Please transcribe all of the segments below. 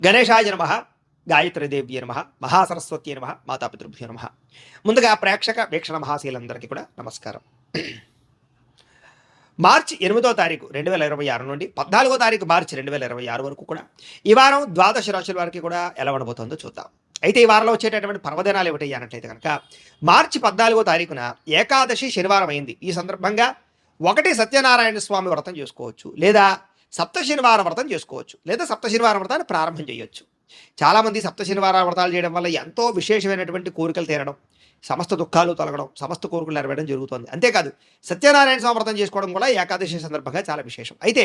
గణేశాయ నమః, గాయత్రీదేవ్యే నమః, మహాసరస్వత్యే నమః, మాతాపితృభ్యో నమః. ముందుగా ప్రేక్షక వీక్షణ మహాశీలందరికీ కూడా నమస్కారం. మార్చి 8వ తారీఖు 2026 నుండి 14వ తారీఖు మార్చి 2026 వరకు కూడా ఈ వారం ద్వాదశ రాశుల వారికి కూడా ఎలా ఉండబోతుందో చూద్దాం. అయితే ఈ వారంలో వచ్చేటటువంటి పర్వదినాలు ఏమిటి అన్నట్లయితే కనుక మార్చి 14వ తారీఖున ఏకాదశి శనివారం అయింది. ఈ సందర్భంగా ఒకటి సత్యనారాయణ స్వామి వ్రతం చేసుకోవచ్చు, లేదా సప్త శనివారం వ్రతం చేసుకోవచ్చు, లేదా సప్త శనివారం వ్రతాన్ని ప్రారంభం చేయొచ్చు. చాలామంది సప్త శనివారం వ్రతాలు చేయడం వల్ల ఎంతో విశేషమైనటువంటి కోరికలు తీరడం, సమస్త దుఃఖాలు తొలగడం, సమస్త కోరికలు నెరవేరడం జరుగుతుంది. అంతేకాదు సత్యనారాయణ స్వామి వ్రతం చేసుకోవడం కూడా ఏకాదశి సందర్భంగా చాలా విశేషం. అయితే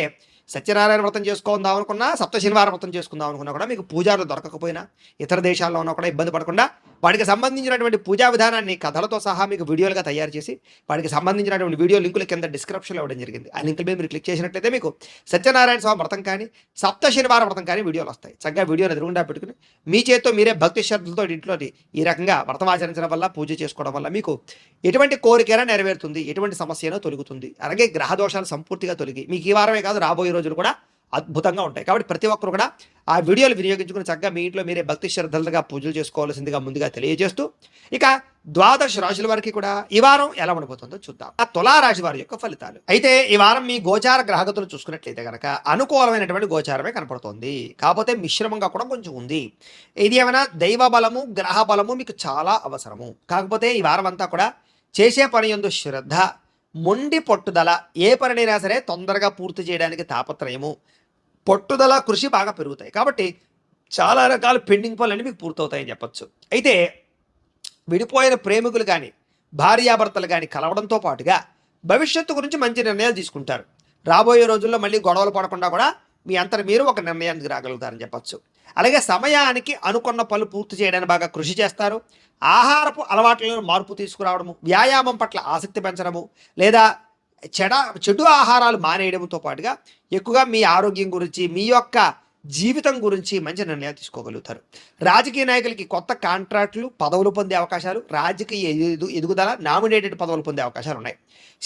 సత్యనారాయణ వ్రతం చేసుకుందాం అనుకున్నా, సప్త శనివారం వ్రతం చేసుకుందాం అనుకున్నా కూడా మీకు పూజారులు దొరకకపోయినా, ఇతర దేశాల్లో ఉన్నా కూడా ఇబ్బంది పడకుండా వాటికి సంబంధించినటువంటి పూజా విధానాన్ని కథలతో సహా మీకు వీడియోలుగా తయారు చేసి వాటికి సంబంధించినటువంటి వీడియో లింకులు కింద డిస్క్రిప్షన్లో ఇవ్వడం జరిగింది. ఆ లింకుల మీద మీరు క్లిక్ చేసినట్లయితే మీకు సత్యనారాయణ స్వామి వ్రతం కానీ సప్త శనివారం వ్రతం కానీ వీడియోలు వస్తాయి. చక్కగా వీడియోని ఎదురుగుండా పెట్టుకుని మీ చేతితో మీరే భక్తి శ్రద్ధలతో ఇంట్లో ఈ రకంగా వ్రతం ఆచరించడం వల్ల, పూజ చేసుకోవడం వల్ల మీకు ఎటువంటి కోరికైనా నెరవేరుతుంది, ఎటువంటి సమస్యనో తొలుగుతుంది. అలాగే గ్రహ దోషాలు సంపూర్తిగా తొలగి మీకు ఈ వారమే కాదు రాబోయే రోజులు కూడా అద్భుతంగా ఉంటాయి. కాబట్టి ప్రతి ఒక్కరు కూడా ఆ వీడియోలు వినియోగించుకుని చక్కగా మీ ఇంట్లో మీరే భక్తి శ్రద్ధలుగా పూజలు చేసుకోవాల్సిందిగా ముందుగా తెలియజేస్తూ, ఇక ద్వాదశ రాశుల వారికి కూడా ఈ వారం ఎలా ఉండబోతుందో చూద్దాం. ఆ తులారాశి వారి యొక్క ఫలితాలు. అయితే ఈ వారం మీ గోచార గ్రహగతులు చూసుకున్నట్లయితే కనుక అనుకూలమైనటువంటి గోచారమే కనపడుతోంది. కాకపోతే మిశ్రమంగా కూడా కొంచెం ఉంది. ఇది ఏమైనా దైవ బలము, గ్రహ బలము మీకు చాలా అవసరము. కాకపోతే ఈ వారం అంతా కూడా చేసే పని యందు శ్రద్ధ, మొండి పట్టుదల, ఏ పనినైనా సరే తొందరగా పూర్తి చేయడానికి తాపత్రయము, పట్టుదల, కృషి బాగా పెరుగుతాయి. కాబట్టి చాలా రకాల పెండింగ్ పనులన్నీ మీకు పూర్తవుతాయని చెప్పచ్చు. అయితే విడిపోయిన ప్రేమికులు కానీ, భార్యాభర్తలు కానీ కలవడంతో పాటుగా భవిష్యత్తు గురించి మంచి నిర్ణయాలు తీసుకుంటారు. రాబోయే రోజుల్లో మళ్ళీ గొడవలు పడకుండా కూడా మీ అంతట మీరు ఒక నిర్ణయానికి రాగలుగుతారని చెప్పచ్చు. అలాగే సమయానికి అనుకున్న పనులు పూర్తి చేయడానికి బాగా కృషి చేస్తారు. ఆహారపు అలవాట్లను మార్పు తీసుకురావడము, వ్యాయామం పట్ల ఆసక్తి పెంచడము, లేదా చెడు ఆహారాలు మానేయడంతో పాటుగా ఎక్కువగా మీ ఆరోగ్యం గురించి, మీ యొక్క జీవితం గురించి మంచి నిర్ణయాలు తీసుకోగలుగుతారు. రాజకీయ నాయకులకి కొత్త కాంట్రాక్టులు, పదవులు పొందే అవకాశాలు, రాజకీయ ఎదుగుదల, నామినేటెడ్ పదవులు పొందే అవకాశాలు ఉన్నాయి.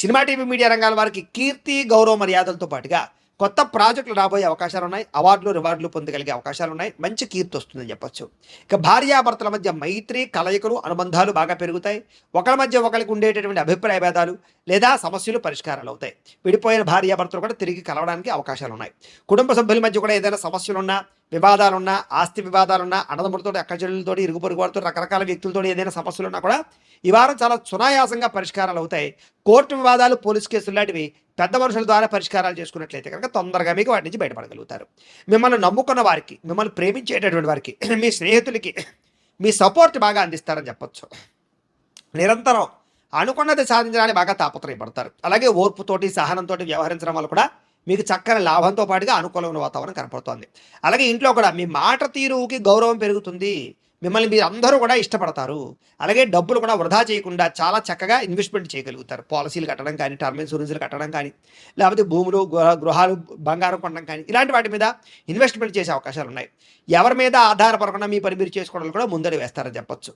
సినిమా, టీవీ, మీడియా రంగాల వారికి కీర్తి, గౌరవ మర్యాదలతో పాటుగా కొత్త ప్రాజెక్టులు రాబోయే అవకాశాలు ఉన్నాయి. అవార్డులు, రివార్డులు పొందగలిగే అవకాశాలు ఉన్నాయి. మంచి కీర్తి వస్తుందని చెప్పచ్చు. ఇక భార్యాభర్తల మధ్య మైత్రి, కలయికలు, అనుబంధాలు బాగా పెరుగుతాయి. ఒకరి మధ్య ఒకరికి ఉండేటటువంటి అభిప్రాయ భేదాలు లేదా సమస్యలు పరిష్కారాలు అవుతాయి. విడిపోయిన భార్యాభర్తలు కూడా తిరిగి కలవడానికి అవకాశాలు ఉన్నాయి. కుటుంబ సభ్యుల మధ్య కూడా ఏదైనా సమస్యలున్నా, వివాదాలున్నా, ఆస్తి వివాదాలున్నా, అన్నదమ్ములతో, అక్కచెల్లెలతో, ఇరుగు పొరుగు వారితో, రకరకాల వ్యక్తులతో ఏదైనా సమస్యలున్నా కూడా ఈ వారం చాలా సునాయాసంగా పరిష్కారాలు అవుతాయి. కోర్టు వివాదాలు, పోలీస్ కేసులు లాంటివి పెద్ద మనుషుల ద్వారా పరిష్కారాలు చేసుకున్నట్లయితే కనుక తొందరగా మీకు వాటి నుంచి బయటపడగలుగుతారు. మిమ్మల్ని నమ్ముకున్న వారికి, మిమ్మల్ని ప్రేమించేటటువంటి వారికి, మీ స్నేహితులకి మీ సపోర్ట్ బాగా అందిస్తారని చెప్పచ్చు. నిరంతరం అనుకున్నది సాధించడానికి బాగా తాపత్రయపడతారు. అలాగే ఓర్పుతోటి, సహనంతో వ్యవహరించడం వల్ల కూడా మీకు చక్కని లాభంతో పాటుగా అనుకూలమైన వాతావరణం కనపడుతోంది. అలాగే ఇంట్లో కూడా మీ మాట తీరుకి గౌరవం పెరుగుతుంది. మిమ్మల్ని మీరు అందరూ కూడా ఇష్టపడతారు. అలాగే డబ్బులు కూడా వృధా చేయకుండా చాలా చక్కగా ఇన్వెస్ట్మెంట్ చేయగలుగుతారు. పాలసీలు కట్టడం కానీ, టర్మ్ ఇన్సూరెన్స్లు కట్టడం కానీ, లేకపోతే భూములు, గృహాలు, బంగారం కొనడం కానీ, ఇలాంటి వాటి మీద ఇన్వెస్ట్మెంట్ చేసే అవకాశాలు ఉన్నాయి. ఎవరి మీద ఆధారపడకుండా మీ పని మీరు చేసుకోవడం కూడా ముందర వేస్తారని చెప్పచ్చు.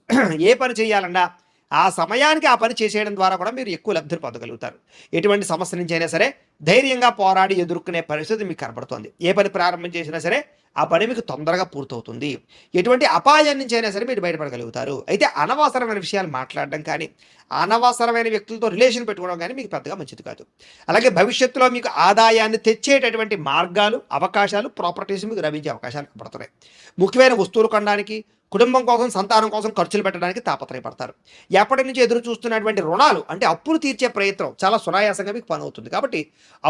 ఏ పని చేయాలన్నా ఆ సమయానికి ఆ పని చేసేయడం ద్వారా కూడా మీరు ఎక్కువ లబ్ధులు పొందగలుగుతారు. ఎటువంటి సమస్య నుంచి అయినా సరే ధైర్యంగా పోరాడి ఎదుర్కొనే పరిస్థితి మీకు కనపడుతుంది. ఏ పని ప్రారంభం చేసినా సరే ఆ పని మీకు తొందరగా పూర్తవుతుంది. ఎటువంటి అపాయం నుంచి అయినా సరే మీరు బయటపడగలుగుతారు. అయితే అనవసరమైన విషయాలు మాట్లాడడం కానీ, అనవసరమైన వ్యక్తులతో రిలేషన్ పెట్టుకోవడం కానీ మీకు పెద్దగా మంచిది కాదు. అలాగే భవిష్యత్తులో మీకు ఆదాయాన్ని తెచ్చేటటువంటి మార్గాలు, అవకాశాలు, ప్రాపర్టీస్ మీకు లభించే అవకాశాలు కనపడుతున్నాయి. ముఖ్యమైన వస్తువులు కొనడానికి, కుటుంబం కోసం, సంతానం కోసం ఖర్చులు పెట్టడానికి తాపత్రయపడతారు. ఎప్పటి నుంచి ఎదురు చూస్తున్నటువంటి రుణాలు అంటే అప్పులు తీర్చే ప్రయత్నం చాలా సునాయాసంగా మీకు పని అవుతుంది. కాబట్టి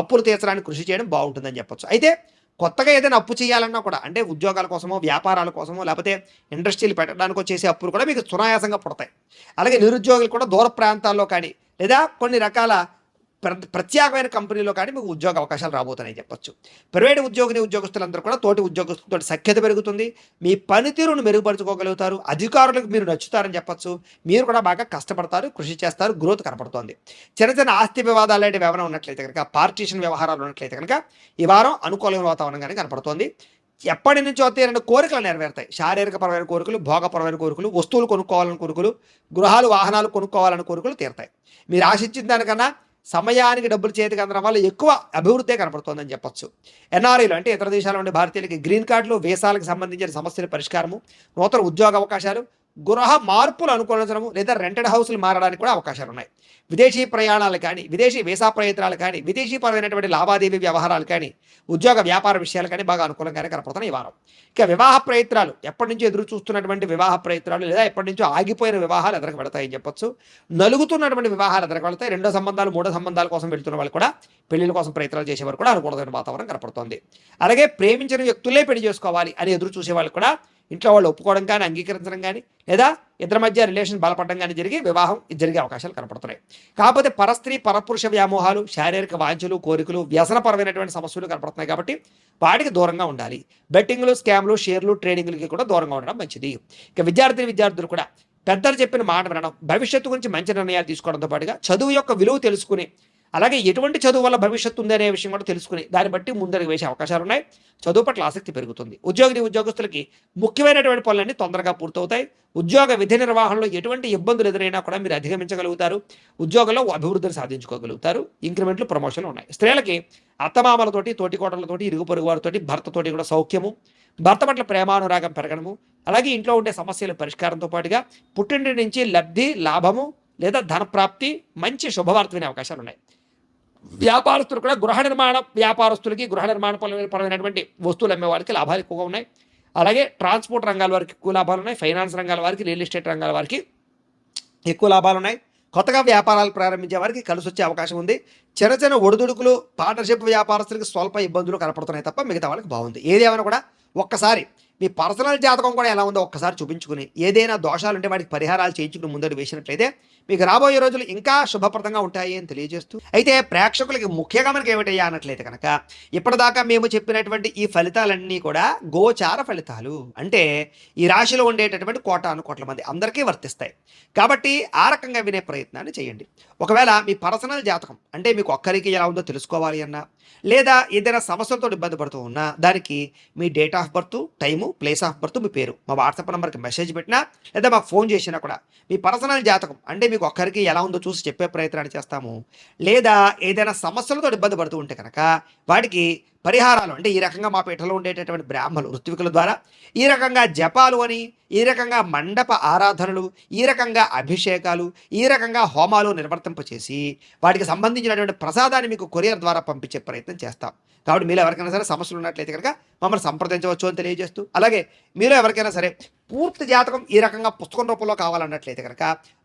అప్పులు తీర్చడానికి కృషి చేయడం బాగుంటుందని చెప్పచ్చు. అయితే కొత్తగా ఏదైనా అప్పు చేయాలన్నా కూడా అంటే ఉద్యోగాల కోసమో, వ్యాపారాల కోసమో, లేకపోతే ఇండస్ట్రీలు పెట్టడానికో చేసే అప్పులు కూడా మీకు సునాయాసంగా పుడతాయి. అలాగే నిరుద్యోగులు కూడా దూర ప్రాంతాల్లో కానీ, లేదా కొన్ని రకాల ప్రత్యేకమైన కంపెనీలో కానీ మీకు ఉద్యోగ అవకాశాలు రాబోతున్నాయని చెప్పచ్చు. ప్రైవేట్ ఉద్యోగస్తులందరూ కూడా తోటి ఉద్యోగస్తులతో సఖ్యత పెరుగుతుంది. మీ పనితీరును మెరుగుపరుచుకోగలుగుతారు. అధికారులకు మీరు నచ్చుతారని చెప్పచ్చు. మీరు కూడా బాగా కష్టపడతారు, కృషి చేస్తారు, గ్రోత్ కనపడుతోంది. చిన్న చిన్న ఆస్తి వివాదాలు లాంటివి ఏమైనా ఉన్నట్లయితే కనుక, పార్టీషన్ వ్యవహారాలు ఉన్నట్లయితే కనుక ఈ వారం అనుకూలమైన వాతావరణం కానీ కనపడుతోంది. ఎప్పటి నుంచో తీరని కోరికలు నెరవేరుతాయి. శారీరకపరమైన కోరికలు, భోగపరమైన కోరికలు, వస్తువులు కొనుక్కోవాలని కోరికలు, గృహాలు, వాహనాలు కొనుక్కోవాలని కోరికలు తీరుతాయి. మీరు ఆశించిన దానికన్నా సమయానికి డబ్బులు చేతికి అందడం వల్ల ఎక్కువ అభివృద్ధి కనపడుతోందని చెప్పొచ్చు. ఎన్ఆర్ఐలు అంటే ఇతర దేశాల నుండి భారతీయులకి గ్రీన్ కార్డులు, వీసాలకు సంబంధించిన సమస్యల పరిష్కారము, నూతన ఉద్యోగ అవకాశాలు, గృహ మార్పులు అనుకూలించడము లేదా రెంటెడ్ హౌస్లు మారడానికి కూడా అవకాశాలు ఉన్నాయి. విదేశీ ప్రయాణాలు కానీ, విదేశీ వీసా ప్రయత్నాలు కానీ, విదేశీపరమైనటువంటి లావాదేవీ వ్యవహారాలు కానీ, ఉద్యోగ వ్యాపార విషయాలు కానీ బాగా అనుకూలంగానే కనపడుతున్నాయి ఈ వారం. ఇక వివాహ ప్రయత్నాలు, ఎప్పటి నుంచో ఎదురు చూస్తున్నటువంటి వివాహ ప్రయత్నాలు లేదా ఎప్పటి నుంచో ఆగిపోయిన వివాహాలు ఎదరకు పెడతాయని చెప్పొచ్చు. నలుగుతున్నటువంటి వివాహాలు ఎదరకు వెళ్తాయి. రెండో సంబంధాలు, మూడో సంబంధాల కోసం వెళ్తున్న వాళ్ళు కూడా, పెళ్లిళ్ళ కోసం ప్రయత్నాలు చేసేవారు కూడా అనుకూలమైన వాతావరణం కనపడుతోంది. అలాగే ప్రేమించిన వ్యక్తులే పెళ్లి చేసుకోవాలి అని ఎదురు చూసే వాళ్ళు కూడా ఇంట్లో వాళ్ళు ఒప్పుకోవడం కానీ, అంగీకరించడం కానీ, లేదా ఇద్దరి మధ్య రిలేషన్ బలపడడం కానీ జరిగి వివాహం జరిగే అవకాశాలు కనపడుతున్నాయి. కాకపోతే పరస్త్రీ పరపురుష వ్యామోహాలు, శారీరక వాంఛలు, కోరికలు, వ్యసనపరమైనటువంటి సమస్యలు కనపడుతున్నాయి కాబట్టి వాటికి దూరంగా ఉండాలి. బెట్టింగ్లు, స్కామ్లు, షేర్లు, ట్రేడింగ్లకి కూడా దూరంగా ఉండడం మంచిది. ఇక విద్యార్థులు కూడా పెద్దలు చెప్పిన మాట వినడం, భవిష్యత్తు గురించి మంచి నిర్ణయాలు తీసుకోవడంతో పాటుగా చదువు యొక్క విలువ తెలుసుకుని, అలాగే ఎటువంటి చదువు వల్ల భవిష్యత్తు ఉందనే విషయం కూడా తెలుసుకుని దాన్ని బట్టి ముందరికి వేసే అవకాశాలు ఉన్నాయి. చదువు పట్ల ఆసక్తి పెరుగుతుంది. ఉద్యోగస్తులకి ముఖ్యమైనటువంటి పనులన్నీ తొందరగా పూర్తవుతాయి. ఉద్యోగ విధి నిర్వహణలో ఎటువంటి ఇబ్బందులు ఎదురైనా కూడా మీరు అధిగమించగలుగుతారు. ఉద్యోగంలో అభివృద్ధిని సాధించుకోగలుగుతారు. ఇంక్రిమెంట్లు, ప్రమోషన్లు ఉన్నాయి. స్త్రీలకి అత్తమామలతోటి, తోటికోటలతోటి, ఇరుగు పొరుగు వారితోటి, భర్తతోటి కూడా సౌఖ్యము, భర్త పట్ల ప్రేమానురాగం పెరగడము, అలాగే ఇంట్లో ఉండే సమస్యల పరిష్కారంతో పాటుగా పుట్టింటి నుంచి లబ్ధి, లాభము లేదా ధనప్రాప్తి, మంచి శుభవార్త వినే అవకాశాలు ఉన్నాయి. వ్యాపారస్తులు కూడా గృహ నిర్మాణ వ్యాపారస్తులకి, గృహ నిర్మాణ పరమైనటువంటి వస్తువులు అమ్మే వారికి లాభాలు ఎక్కువగా ఉన్నాయి. అలాగే ట్రాన్స్పోర్ట్ రంగాల వారికి ఎక్కువ లాభాలు ఉన్నాయి. ఫైనాన్స్ రంగాల వారికి, రియల్ ఎస్టేట్ రంగాల వారికి ఎక్కువ లాభాలు ఉన్నాయి. కొత్తగా వ్యాపారాలు ప్రారంభించే వారికి కలిసి వచ్చే అవకాశం ఉంది. చిన్న చిన్న ఒడిదుడుకులు, పార్ట్నర్షిప్ వ్యాపారస్తులకి స్వల్ప ఇబ్బందులు కనపడుతున్నాయి తప్ప మిగతా వాళ్ళకి బాగుంది. ఏదేమైనా కూడా ఒక్కసారి మీ పర్సనల్ జాతకం కూడా ఎలా ఉందో ఒక్కసారి చూపించుకుని, ఏదైనా దోషాలు ఉంటే వాటికి పరిహారాలు చేయించుకుని ముందడు వేసినట్లయితే మీకు రాబోయే రోజులు ఇంకా శుభప్రదంగా ఉంటాయి అని తెలియజేస్తూ, అయితే ప్రేక్షకులకి ముఖ్యంగా మనకి ఏమిటయ్యా అన్నట్లయితే కనుక, ఇప్పటిదాకా మేము చెప్పినటువంటి ఈ ఫలితాలన్నీ కూడా గోచార ఫలితాలు. అంటే ఈ రాశిలో ఉండేటటువంటి కోటాను కోట్ల మంది అందరికీ వర్తిస్తాయి. కాబట్టి ఆ రకంగా వినే ప్రయత్నాన్ని చేయండి. ఒకవేళ మీ పర్సనల్ జాతకం అంటే మీకు ఒక్కరికి ఎలా ఉందో తెలుసుకోవాలి అన్నా, లేదా ఏదైనా సమస్యలతో ఇబ్బంది పడుతూ ఉన్నా, దానికి మీ date of birth, time, place of birth, మీ పేరు మా వాట్సాప్ నెంబర్కి మెసేజ్ పెట్టినా లేదా మాకు ఫోన్ చేసినా కూడా మీ పర్సనల్ జాతకం అంటే మీకు ఒక్కరికి ఎలా ఉందో చూసి చెప్పే ప్రయత్నాన్ని చేస్తాము. లేదా ఏదైనా సమస్యలతో ఇబ్బంది పడుతూ ఉంటే కనుక వాటికి పరిహారాలు అంటే ఈ రకంగా మా పీఠలో ఉండేటటువంటి బ్రాహ్మణులు, ఋత్వికుల ద్వారా ఈ రకంగా జపాలు అని, ఈ రకంగా మండప ఆరాధనలు, ఈ రకంగా అభిషేకాలు, ఈ రకంగా హోమాలు నిర్వర్తింపచేసి వాటికి సంబంధించినటువంటి ప్రసాదాన్ని మీకు కొరియర్ ద్వారా పంపించే ప్రయత్నం చేస్తాం. కాబట్టి మీరు ఎవరికైనా సరే సమస్యలు ఉన్నట్లయితే కనుక మమ్మల్ని సంప్రదించవచ్చు అని తెలియజేస్తూ, అలాగే మీరు ఎవరికైనా సరే పూర్తి జాతకం ఈ రకంగా పుస్తకం రూపంలో కావాలన్నట్లయితే కనుక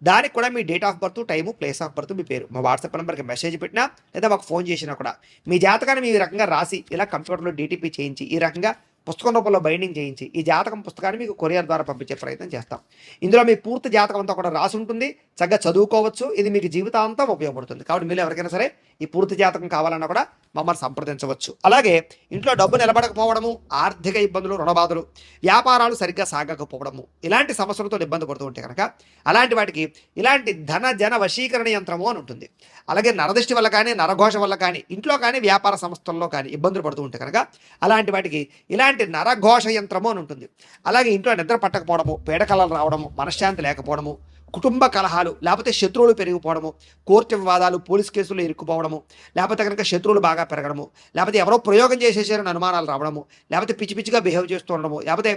దానికి కూడా మీ date of birth, time, place of birth, మీ పేరు మా వాట్సాప్ నెంబర్కి మెసేజ్ పెట్టినా లేదా మాకు ఫోన్ చేసినా కూడా మీ జాతకాన్ని మీ రకంగా రాసి ఇలా కంప్యూటర్లో డీటీపీ చేయించి ఈ రకంగా పుస్తకం రూపంలో బైండింగ్ చేయించి ఈ జాతకం పుస్తకాన్ని మీకు కొరియర్ ద్వారా పంపించే ప్రయత్నం చేస్తాం. ఇందులో మీ పూర్తి జాతకం అంతా కూడా రాసి ఉంటుంది. చక్కగా చదువుకోవచ్చు. ఇది మీకు జీవితాంతం ఉపయోగపడుతుంది. కాబట్టి మీరు ఎవరికైనా సరే ఈ పూర్తి జాతకం కావాలన్నా కూడా మమ్మల్ని సంప్రదించవచ్చు. అలాగే ఇంట్లో డబ్బు నిలబడకపోవడము, ఆర్థిక ఇబ్బందులు, రుణబాధలు, వ్యాపారాలు సరిగ్గా సాగకపోవడము, ఇలాంటి సమస్యలతో ఇబ్బంది పడుతూ ఉంటే కనుక అలాంటి వాటికి ఇలాంటి ధన జన వశీకరణ యంత్రము అని ఉంటుంది. అలాగే నరదృష్టి వల్ల కానీ, నరఘోష వల్ల కానీ, ఇంట్లో కానీ, వ్యాపార సంస్థల్లో కానీ ఇబ్బందులు పడుతూ ఉంటే కనుక అలాంటి వాటికి ఇలాంటి నరఘోష యంత్రము అని ఉంటుంది. అలాగే ఇంట్లో నిద్ర పట్టకపోవడము, పీడకలలు రావడము, మనశ్శాంతి లేకపోవడము, కుటుంబ కలహాలు, లేకపోతే శత్రువులు పెరిగిపోవడము, కోర్టు వివాదాలు, పోలీస్ కేసులు ఇరుక్కుపోవడము, లేకపోతే కనుక శత్రువులు బాగా పెరగడము, లేకపోతే ఎవరో ప్రయోగం చేసేసారని అనుమానాలు రావడము, లేకపోతే పిచ్చి పిచ్చిగా బిహేవ్ చేస్తూ ఉండడము, లేకపోతే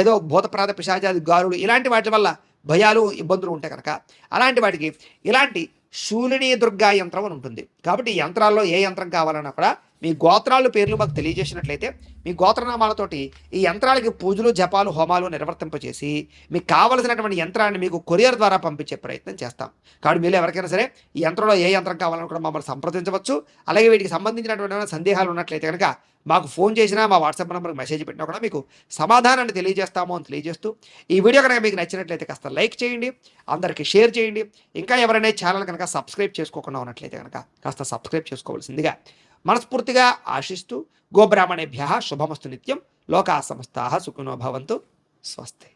ఏదో భూతప్రాత పిశాచాది గారులు, ఇలాంటి వాటి వల్ల భయాలు, ఇబ్బందులు ఉంటాయి కనుక అలాంటి వాటికి ఇలాంటి శూలిని దుర్గా యంత్రం అని ఉంటుంది. కాబట్టి ఈ యంత్రాల్లో ఏ యంత్రం కావాలన్నా కూడా మీ గోత్రాలు పేర్లు మాకు తెలియజేసినట్లయితే మీ గోత్రనామాలతోటి ఈ యంత్రాలకి పూజలు, జపాలు, హోమాలు నిర్వర్తింపచేసి మీకు కావలసినటువంటి యంత్రాన్ని మీకు కొరియర్ ద్వారా పంపించే ప్రయత్నం చేస్తాం. కాబట్టి మీరు ఎవరికైనా సరే ఈ యంత్రంలో ఏ యంత్రం కావాలని కూడా మమ్మల్ని సంప్రదించవచ్చు. అలాగే వీటికి సంబంధించినటువంటి సందేహాలు ఉన్నట్లయితే కనుక మాకు ఫోన్ చేసినా, మా వాట్సాప్ నెంబర్కి మెసేజ్ పెట్టినా కూడా మీకు సమాధానాన్ని తెలియజేస్తాము అని తెలియజేస్తూ, ఈ వీడియో కనుక మీకు నచ్చినట్లయితే కాస్త లైక్ చేయండి, అందరికీ షేర్ చేయండి. ఇంకా ఎవరైనా ఛానల్ కనుక సబ్స్క్రైబ్ చేసుకోకుండా ఉన్నట్లయితే కనుక కాస్త సబ్స్క్రైబ్ చేసుకోవాల్సిందిగా మనస్ఫూర్తిగా ఆశిస్తూ, గోబ్రాహ్మణేభ్యః శుభమస్తు నిత్యం. లోకా సమస్తాః సుఖినో భవంతు. స్వస్తి.